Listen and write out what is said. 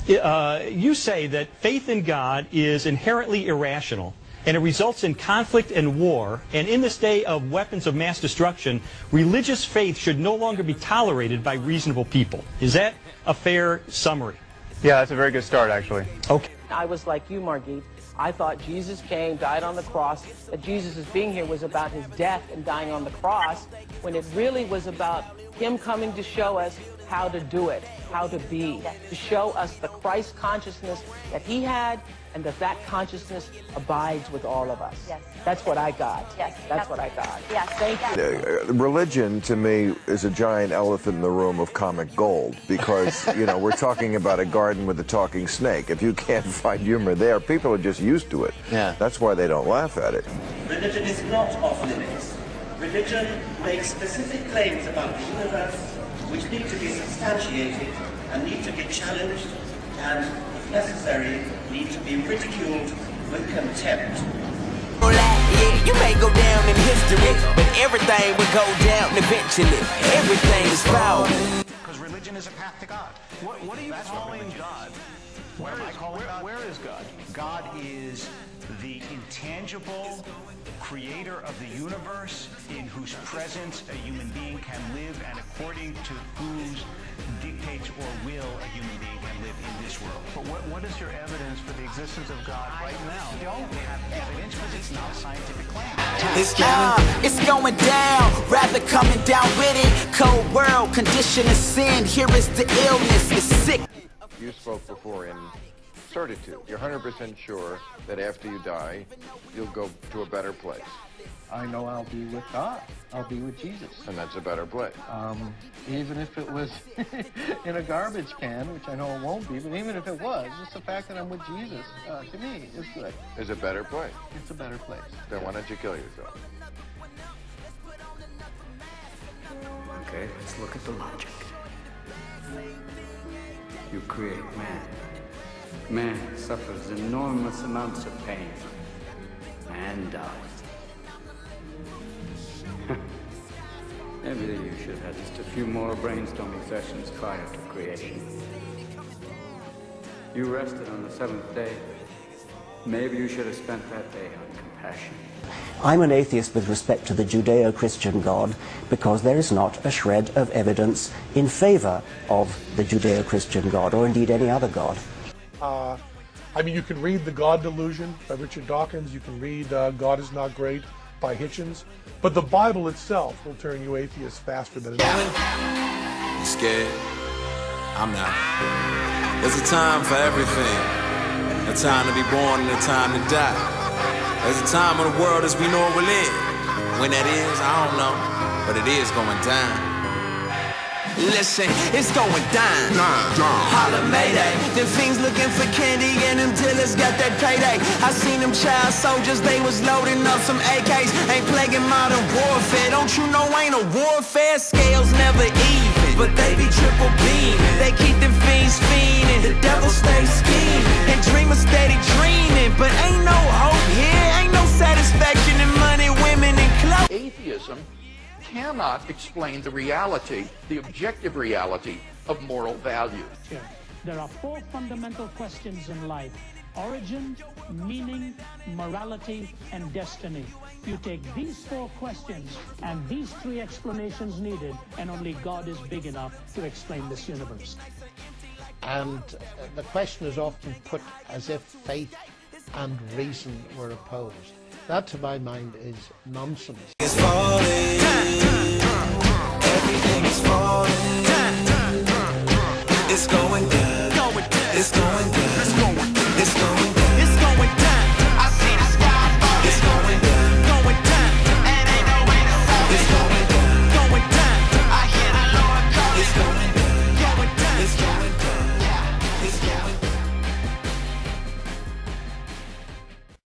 You say that faith in God is inherently irrational, and it results in conflict and war, and in this day of weapons of mass destruction, religious faith should no longer be tolerated by reasonable people. Is that a fair summary? Yeah, that's a very good start, actually. Okay. I was like you, Margit. I thought Jesus came, died on the cross, that Jesus' being here was about his death and dying on the cross, when it really was about him coming to show us how to do it, how to be, to show us the Christ consciousness that he had, and that consciousness abides with all of us. Yes. That's what I got. Yes. That's what I got. Yes. Thank you. Religion, to me, is a giant elephant in the room of comic gold because, you know, we're talking about a garden with a talking snake. If you can't find humor there, people are just used to it. Yeah. That's why they don't laugh at it. Religion is not off limits. Religion makes specific claims about the universe which need to be substantiated and need to be challenged and, if necessary, need to be ridiculed with contempt. You may go down in history, but everything will go down eventually. Everything is foul. Because religion is a path to God. What are you calling God? Where is God? God is the intangible creator of the universe in whose presence a human being can live and according to whose dictates or will a human being can live in this world. But what is your evidence for the existence of God right now? We don't have evidence because it's not a scientific claim. It's going down, rather coming down with it. Cold world, condition of sin, here is the illness, it's sick. You spoke before in certitude. You're 100% sure that after you die, you'll go to a better place. I know I'll be with God. I'll be with Jesus. And that's a better place. Even if it was in a garbage can, which I know it won't be, but even if it was, just the fact that I'm with Jesus, to me, is good. Is a better place. It's a better place. Then why don't you kill yourself? Okay, let's look at the logic. You create man. Man suffers enormous amounts of pain and dies. Maybe you should have just a few more brainstorming sessions prior to creation. You rested on the seventh day. Maybe you should have spent that day on compassion. I'm an atheist with respect to the Judeo-Christian God because there is not a shred of evidence in favor of the Judeo-Christian God or indeed any other God. I mean, you can read The God Delusion by Richard Dawkins, you can read God Is Not Great by Hitchens, but the Bible itself will turn you atheist faster than anything. You scared? I'm not. There's a time for everything. A time to be born and a time to die. There's a time of the world as we know it will end. When that is, I don't know, but it is going down. Listen, it's going down. Holla Mayday. Them fiends looking for candy and them dealers got that payday. I seen them child soldiers, they was loading up some AKs. Ain't plaguing modern warfare. Don't you know ain't a warfare? Scales never even, but they be triple beaming. They keep them fiends fiending. The devil stays scheming and dreamers steady dreaming. But ain't no hope here. Ain't no satisfaction in money, women, and clothes. Atheism cannot explain the reality, the objective reality of moral value. There are four fundamental questions in life: origin, meaning, morality, and destiny. You take these four questions and these three explanations needed, and only God is big enough to explain this universe. And the question is often put as if faith and reason were opposed. That, to my mind, is nonsense. It's falling. Everything is falling. It's going down.